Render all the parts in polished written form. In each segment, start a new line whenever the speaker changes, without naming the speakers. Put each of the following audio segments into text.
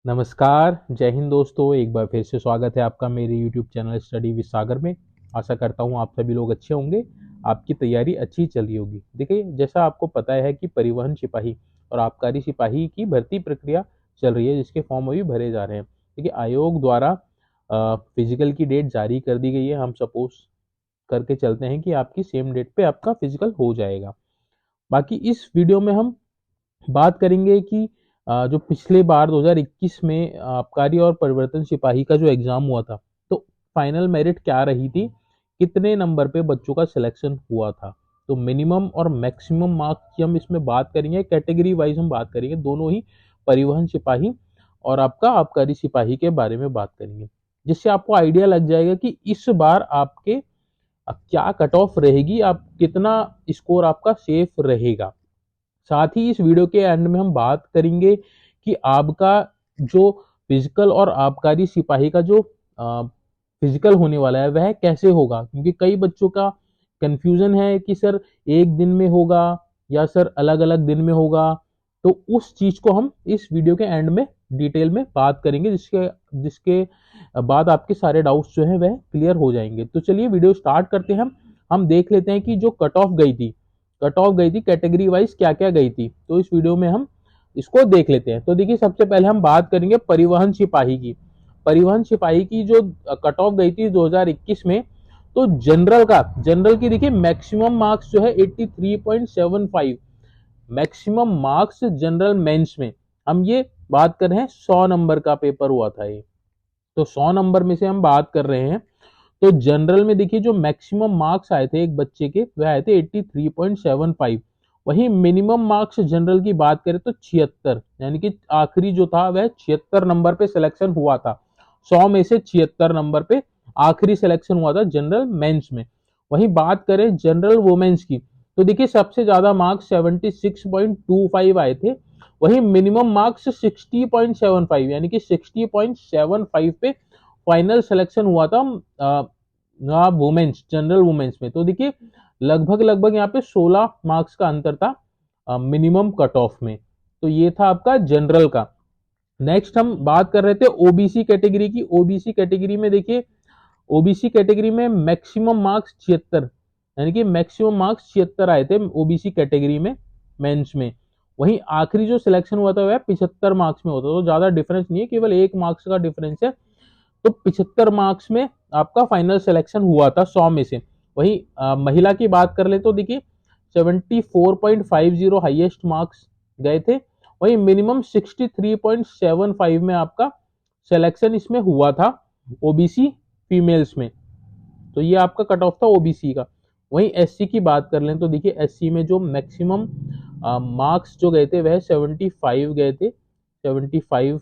नमस्कार, जय हिंद दोस्तों। एक बार फिर से स्वागत है आपका मेरे यूट्यूब चैनल स्टडी विद सागर में। आशा करता हूँ आप सभी लोग अच्छे होंगे, आपकी तैयारी अच्छी चल रही होगी। देखिए, जैसा आपको पता है कि परिवहन सिपाही और आबकारी सिपाही की भर्ती प्रक्रिया चल रही है, जिसके फॉर्म अभी भरे जा रहे हैं। देखिए, आयोग द्वारा फिजिकल की डेट जारी कर दी गई है। हम सपोज करके चलते हैं कि आपकी सेम डेट पे आपका फिजिकल हो जाएगा। बाकी इस वीडियो में हम बात करेंगे कि जो पिछले बार 2021 में आबकारी और परिवर्तन सिपाही का जो एग्जाम हुआ था, तो फाइनल मेरिट क्या रही थी, कितने नंबर पे बच्चों का सिलेक्शन हुआ था। तो मिनिमम और मैक्सिमम मार्क्स की हम इसमें बात करेंगे, कैटेगरी वाइज हम बात करेंगे, दोनों ही परिवहन सिपाही और आपका आबकारी सिपाही के बारे में बात करेंगे, जिससे आपको आइडिया लग जाएगा कि इस बार आपके क्या कट ऑफ रहेगी, आप कितना स्कोर आपका सेफ रहेगा। साथ ही इस वीडियो के एंड में हम बात करेंगे कि आपका जो फिजिकल और आबकारी सिपाही का जो फिजिकल होने वाला है वह कैसे होगा, क्योंकि कई बच्चों का कंफ्यूजन है कि सर एक दिन में होगा या सर अलग अलग दिन में होगा। तो उस चीज को हम इस वीडियो के एंड में डिटेल में बात करेंगे, जिसके जिसके बाद आपके सारे डाउट्स जो है वह क्लियर हो जाएंगे। तो चलिए वीडियो स्टार्ट करते हैं। हम देख लेते हैं कि जो कट ऑफ गई थी कैटेगरी वाइज क्या क्या गई थी। तो इस वीडियो में हम इसको देख लेते हैं। तो देखिए, सबसे पहले हम बात करेंगे परिवहन सिपाही की। परिवहन सिपाही की जो कट ऑफ गई थी 2021 में, तो जनरल की देखिए मैक्सिमम मार्क्स जो है 83.75 मैक्सिमम मार्क्स जनरल मेंस में। हम ये बात कर रहे हैं 100 नंबर का पेपर हुआ था ये, तो 100 नंबर में से हम बात कर रहे हैं। तो जनरल में देखिए जो मैक्सिमम मार्क्स आए थे एक बच्चे के, वह आए थे 83.75। वहीं मिनिमम मार्क्स जनरल की बात करें तो 76, यानी कि आखिरी जो था वह 76 नंबर पे सिलेक्शन हुआ था। 100 में से 76 नंबर पे आखिरी सिलेक्शन हुआ था जनरल मेंस में। वहीं बात करें जनरल वुमेन्स की, तो देखिए सबसे ज्यादा मार्क्स 76.25 आए थे। वहीं मिनिमम मार्क्स 60.75, यानी कि 60.75 पे फाइनल सिलेक्शन हुआ था वुमेन्स, जनरल वुमेन्स में। तो देखिए लगभग लगभग यहाँ पे 16 मार्क्स का अंतर था मिनिमम कट ऑफ में। तो ये था आपका जनरल का। नेक्स्ट हम बात कर रहे थे ओबीसी कैटेगरी की। ओबीसी कैटेगरी में देखिए, ओबीसी कैटेगरी में मैक्सिमम मार्क्स 76, यानी कि मैक्सिमम मार्क्स 76 आए थे ओबीसी कैटेगरी में मेंस में। वहीं आखिरी जो सिलेक्शन हुआ था वह 75 मार्क्स में होता, तो ज्यादा डिफरेंस नहीं है, केवल 1 मार्क्स का डिफरेंस है। तो 75 मार्क्स में आपका फाइनल सिलेक्शन हुआ था 100 में से। वहीं महिला की बात कर ले तो देखिए 74.50 हाईएस्ट मार्क्स गए थे। वहीं मिनिमम 63.75 में आपका सिलेक्शन इसमें हुआ था ओबीसी फीमेल्स में। तो ये आपका कट ऑफ था ओबीसी का। वहीं एससी की बात कर लें तो देखिए एससी में जो मैक्सिमम मार्क्स जो गए थे वह 75 गए थे। 75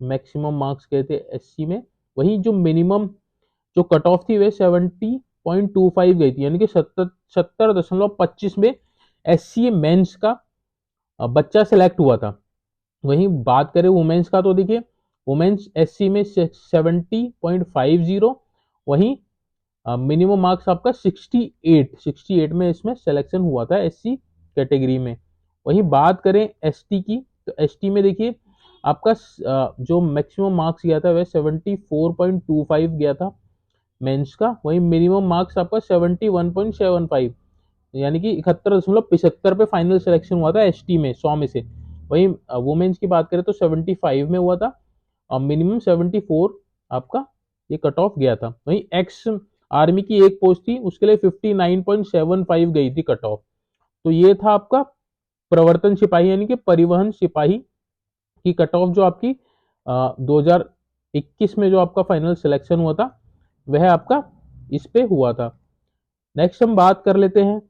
मैक्सिमम मार्क्स गए थे एससी में। वहीं जो मिनिमम जो कट ऑफ थी वह 70.25 गई थी, यानी कि 70.25 में एससी मेंस का बच्चा सेलेक्ट हुआ था। वहीं बात करें वुमेन्स का, तो देखिए वुमेन्स एससी में 70.50, वहीं मिनिमम मार्क्स आपका 68 में इसमें सिलेक्शन हुआ था एससी कैटेगरी में। वहीं बात करें एसटी की, तो एसटी में देखिए आपका जो मैक्सिमम मार्क्स गया था वह 74.25 गया था मेंस का। वहीं मिनिमम मार्क्स आपका 71.75, यानी कि 71.75 पे फाइनल सिलेक्शन हुआ था एसटी में 100 में से। वहीं वुमेन्स की बात करें तो 75 में हुआ था और मिनिमम 74 आपका ये कट ऑफ गया था। वहीं एक्स आर्मी की एक पोस्ट थी, उसके लिए 59.75 गई थी कट ऑफ। तो ये था आपका प्रवर्तन सिपाही, यानी कि परिवहन सिपाही की कट ऑफ, जो आपकी 2021 में जो आपका फाइनल सिलेक्शन हुआ था वह आपका इस पे हुआ था। नेक्स्ट हम बात कर लेते हैं।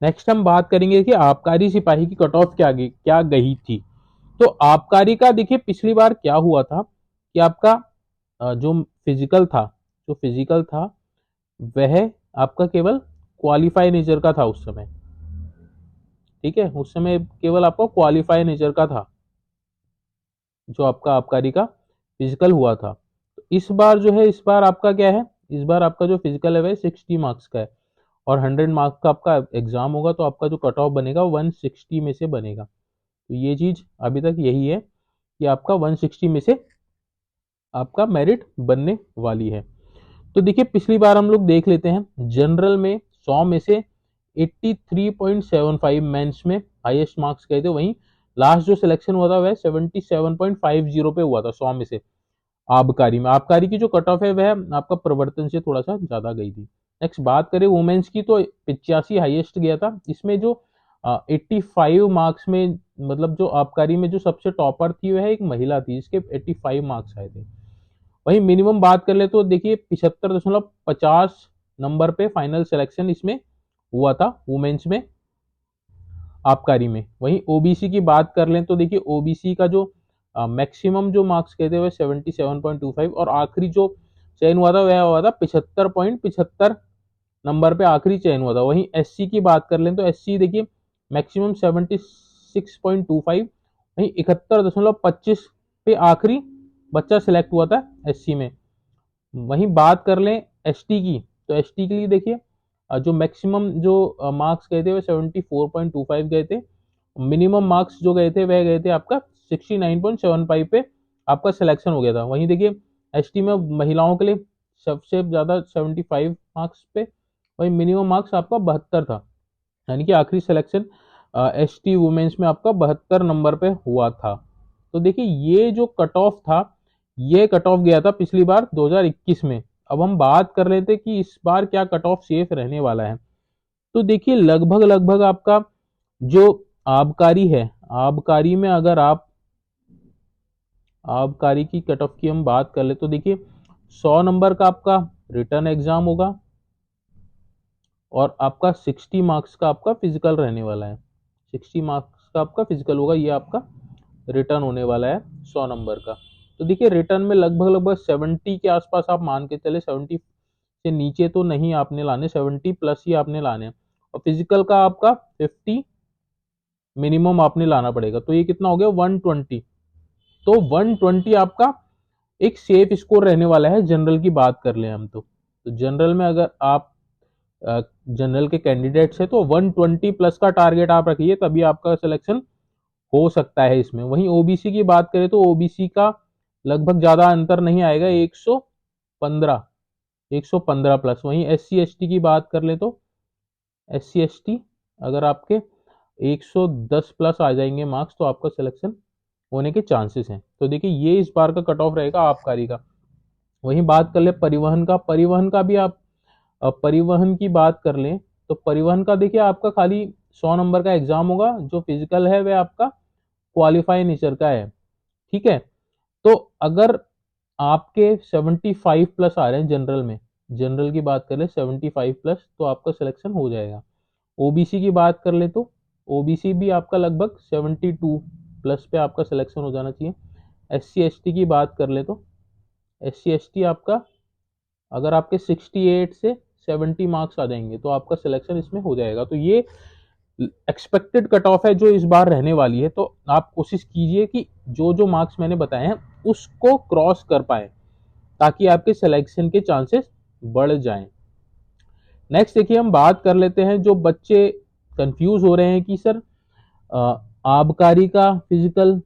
नेक्स्ट हम बात करेंगे कि आबकारी सिपाही की कट ऑफ क्या गई थी। तो आबकारी का देखिए पिछली बार क्या हुआ था कि आपका जो फिजिकल था वह आपका केवल क्वालिफाई नेचर का था उस समय। ठीक है, उस समय केवल आपका क्वालिफाई नेचर का था जो आपका आबकारी का फिजिकल हुआ था। तो इस बार जो है, इस बार आपका क्या है, इस बार आपका जो फिजिकल है वह 60 मार्क्स का है और 100 मार्क्स का आपका एग्जाम होगा। तो आपका जो कट ऑफ बनेगा 160 में से बनेगा। तो ये चीज अभी तक यही है कि आपका 160 में से आपका मेरिट बनने वाली है। तो देखिए पिछली बार हम लोग देख लेते हैं, जनरल में 100 में से 83.75 मेंस में हाईएस्ट मार्क्स गए थे, वहीं लास्ट जो सिलेक्शन हुआ था वह 77.50 पे हुआ था 100 में से। आबकारी में, आबकारी की जो कट ऑफ है वह आपका प्रवर्तन से थोड़ा सा ज्यादा गई थी। नेक्स्ट बात करें वुमेन्स की, तो 85 हाईएस्ट गया था। इसमें जो 85 मार्क्स में, मतलब जो आबकारी में जो सबसे टॉपर थी वह एक महिला थी, इसके 85 मार्क्स आए थे। वहीं मिनिमम बात कर ले तो देखिए 75.50 नंबर पे फाइनल सिलेक्शन इसमें हुआ था वुमेन्स में, आबकारी में। वहीं ओबीसी की बात कर लें तो देखिए ओबीसी का जो मैक्सिमम जो मार्क्स कहते हुए 77.25, और आखिरी जो चयन हुआ था वह हुआ था 75.75 नंबर पे आखिरी चयन हुआ था। वहीं एससी की बात कर लें तो एससी देखिए मैक्सिमम 76.25, वहीं 71.25 पे आखिरी बच्चा सिलेक्ट हुआ था एससी में। वहीं बात कर लें एसटी की, तो एसटी के लिए देखिए जो मैक्सिमम जो मार्क्स गए थे वह 74.25 गए थे। मिनिमम मार्क्स जो गए थे वह गए थे आपका 69.75 पे आपका सिलेक्शन हो गया था। वहीं देखिए एसटी में महिलाओं के लिए सबसे ज्यादा 75 मार्क्स पे, वहीं मिनिमम मार्क्स आपका 72 था, यानी कि आखिरी सिलेक्शन एसटी वुमेन्स में आपका 72 नंबर पे हुआ था। तो देखिए ये जो कट ऑफ था, ये कट ऑफ गया था पिछली बार 2021 में। अब हम बात कर रहे थे कि इस बार क्या कट ऑफ सेफ रहने वाला है। तो देखिए लगभग लगभग आपका जो आबकारी है, आबकारी में अगर आप आबकारी की कट ऑफ की हम बात कर ले तो देखिए 100 नंबर का आपका रिटर्न एग्जाम होगा, और आपका 60 मार्क्स का आपका फिजिकल रहने वाला है। 60 मार्क्स का आपका फिजिकल होगा, ये आपका रिटर्न होने वाला है 100 नंबर का। तो देखिए रिटर्न में लगभग लगभग 70 के आसपास आप मान के चले, 70 से नीचे तो नहीं आपने लाने, 70 प्लस ही आपने लाने हैं। और फिजिकल का आपका 50 मिनिमम आपने लाना पड़ेगा, तो ये कितना हो गया 120। तो 120 आपका एक सेफ स्कोर रहने वाला है जनरल की बात कर ले हम तो जनरल में अगर आप जनरल के कैंडिडेट्स है तो 120 प्लस का टारगेट आप रखिए, तभी आपका सिलेक्शन हो सकता है इसमें। वहीं ओबीसी की बात करें तो ओबीसी का लगभग ज्यादा अंतर नहीं आएगा, 115 प्लस। वहीं एससी एसटी की बात कर ले तो एससी एसटी अगर आपके 110 प्लस आ जाएंगे मार्क्स तो आपका सिलेक्शन होने के चांसेस हैं। तो देखिए ये इस बार का कट ऑफ रहेगा आबकारी का। वहीं बात कर ले परिवहन का, परिवहन का भी आप परिवहन की बात कर लें तो परिवहन का देखिए आपका खाली 100 नंबर का एग्जाम होगा, जो फिजिकल है वह आपका क्वालिफाई नेचर का है, ठीक है। तो अगर आपके 75 प्लस आ रहे हैं जनरल में, जनरल की बात कर ले 75 प्लस, तो आपका सिलेक्शन हो जाएगा। ओबीसी की बात कर ले तो ओबीसी भी आपका लगभग 72 प्लस पे आपका सिलेक्शन हो जाना चाहिए। एससी एसटी की बात कर ले तो एससी एसटी आपका अगर आपके 68 से 70 मार्क्स आ जाएंगे तो आपका सिलेक्शन इसमें हो जाएगा। तो ये एक्सपेक्टेड कट ऑफ है जो इस बार रहने वाली है। तो आप कोशिश कीजिए कि जो जो मार्क्स मैंने बताए हैं उसको क्रॉस कर पाए, ताकि आपके सिलेक्शन के चांसेस बढ़ जाएं। नेक्स्ट देखिए हम बात कर लेते हैं, जो बच्चे कंफ्यूज हो रहे हैं कि सर आबकारी का फिजिकल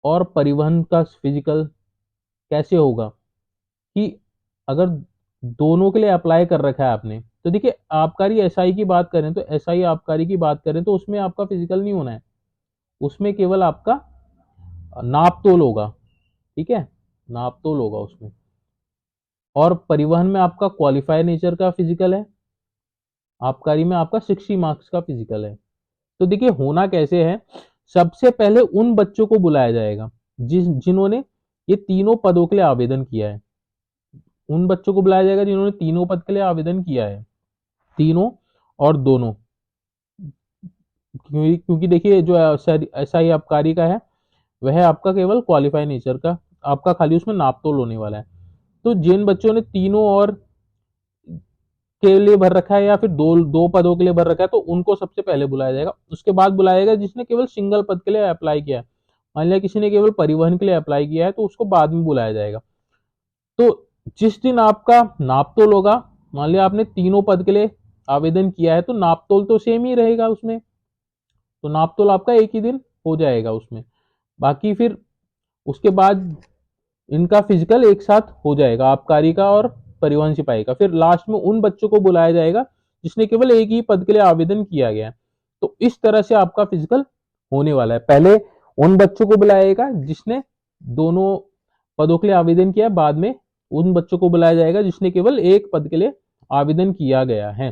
और परिवहन का फिजिकल कैसे होगा, कि अगर दोनों के लिए अप्लाई कर रखा है आपने, तो देखिए आबकारी एसआई की बात करें तो एसआई आबकारी की बात करें तो उसमें आपका फिजिकल नहीं होना है, उसमें केवल आपका नाप तोल होगा, ठीक है, नाप तोल होगा उसमें। और परिवहन में आपका क्वालिफाई नेचर का फिजिकल है, आबकारी में आपका 60 मार्क्स का फिजिकल है। तो देखिए होना कैसे है, सबसे पहले उन बच्चों को बुलाया जाएगा जिन्होंने ये तीनों पदों के लिए आवेदन किया है, उन बच्चों को बुलाया जाएगा जिन्होंने तीनों पद के लिए आवेदन किया है, तीनों और दोनों। क्योंकि देखिए जो एसआई आबकारी का है वह आपका केवल क्वालिफाई नेचर का, आपका खाली उसमें नापतोल होने वाला है। तो जिन बच्चों ने तीनों और के लिए भर रखा है या फिर दो दो पदों के लिए भर रखा है तो उनको सबसे पहले बुलाया जाएगा। उसके बाद बुलाया जाएगा जिसने केवल सिंगल पद के लिए अप्लाई किया है। मान लिया किसी ने केवल परिवहन के लिए अप्लाई किया है तो उसको बाद में बुलाया जाएगा। तो जिस दिन आपका नापतोल होगा, मान लिया आपने तीनों पद के लिए आवेदन किया है तो नापतोल तो सेम ही रहेगा उसमें, तो नाप तोल आपका एक ही दिन हो जाएगा उसमें। बाकी फिर उसके बाद इनका फिजिकल एक साथ हो जाएगा, आबकारी का और परिवहन सिपाही का। फिर लास्ट में उन बच्चों को बुलाया जाएगा जिसने केवल एक ही पद के लिए आवेदन किया गया है। तो इस तरह से आपका फिजिकल होने वाला है। पहले उन बच्चों को बुलाएगा जिसने दोनों पदों के लिए आवेदन किया, बाद में उन बच्चों को बुलाया जाएगा जिसने केवल एक पद के लिए आवेदन किया गया है।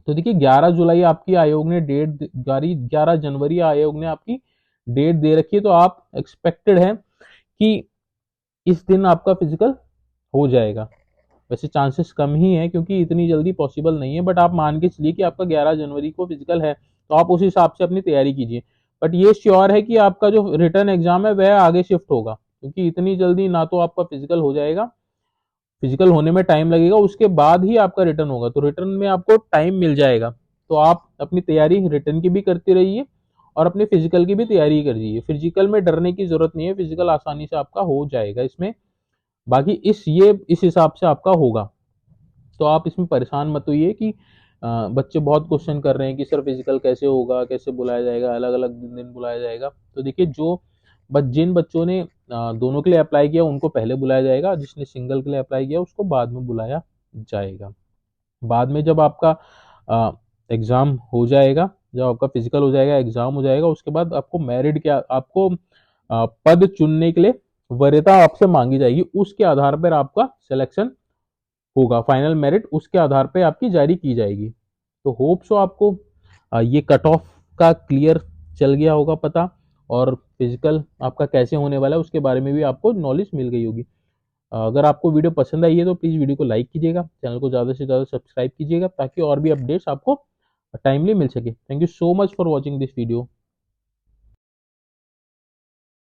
तो देखिए 11 जुलाई आपकी आयोग ने डेट जारी, 11 जनवरी आयोग ने आपकी डेट दे रखी है। तो आप एक्सपेक्टेड है कि इस दिन आपका फिजिकल हो जाएगा। वैसे चांसेस कम ही है क्योंकि इतनी जल्दी पॉसिबल नहीं है, बट आप मान के चलिए कि आपका 11 जनवरी को फिजिकल है, तो आप उस हिसाब से अपनी तैयारी कीजिए। बट ये श्योर है कि आपका जो रिटर्न एग्जाम है वह आगे शिफ्ट होगा, क्योंकि इतनी जल्दी ना तो आपका फिजिकल हो जाएगा, फिजिकल होने में टाइम लगेगा, उसके बाद ही आपका रिटर्न होगा। तो रिटर्न में आपको टाइम मिल जाएगा। तो आप अपनी तैयारी रिटर्न की भी करते रहिए और अपने फिजिकल की भी तैयारी करिए। फिजिकल में डरने की जरूरत नहीं है, फिजिकल आसानी से आपका हो जाएगा इसमें। बाकी इस हिसाब से आपका होगा। तो आप इसमें परेशान मत होइए कि बच्चे बहुत क्वेश्चन कर रहे हैं कि सर फिजिकल कैसे होगा, कैसे बुलाया जाएगा, अलग अलग दिन बुलाया जाएगा। तो देखिए जिन बच्चों ने दोनों के लिए अप्लाई किया उनको पहले बुलाया जाएगा, जिसने सिंगल के लिए अप्लाई किया उसको बाद में बुलाया जाएगा। बाद में जब आपका एग्जाम हो जाएगा, जब आपका फिजिकल हो जाएगा, एग्जाम हो जाएगा, उसके बाद आपको मेरिट क्या, आपको पद चुनने के लिए वरीयता आपसे मांगी जाएगी। उसके आधार पर आपका सिलेक्शन होगा, फाइनल मेरिट उसके आधार पर आपकी जारी की जाएगी। तो होप सो आपको ये कट ऑफ का क्लियर चल गया होगा पता, और फिजिकल आपका कैसे होने वाला है उसके बारे में भी आपको नॉलेज मिल गई होगी। अगर आपको वीडियो पसंद आई है तो प्लीज़ वीडियो को लाइक कीजिएगा, चैनल को ज़्यादा से ज़्यादा सब्सक्राइब कीजिएगा ताकि और भी अपडेट्स आपको टाइमली मिल सके। Thank you so much for watching this video.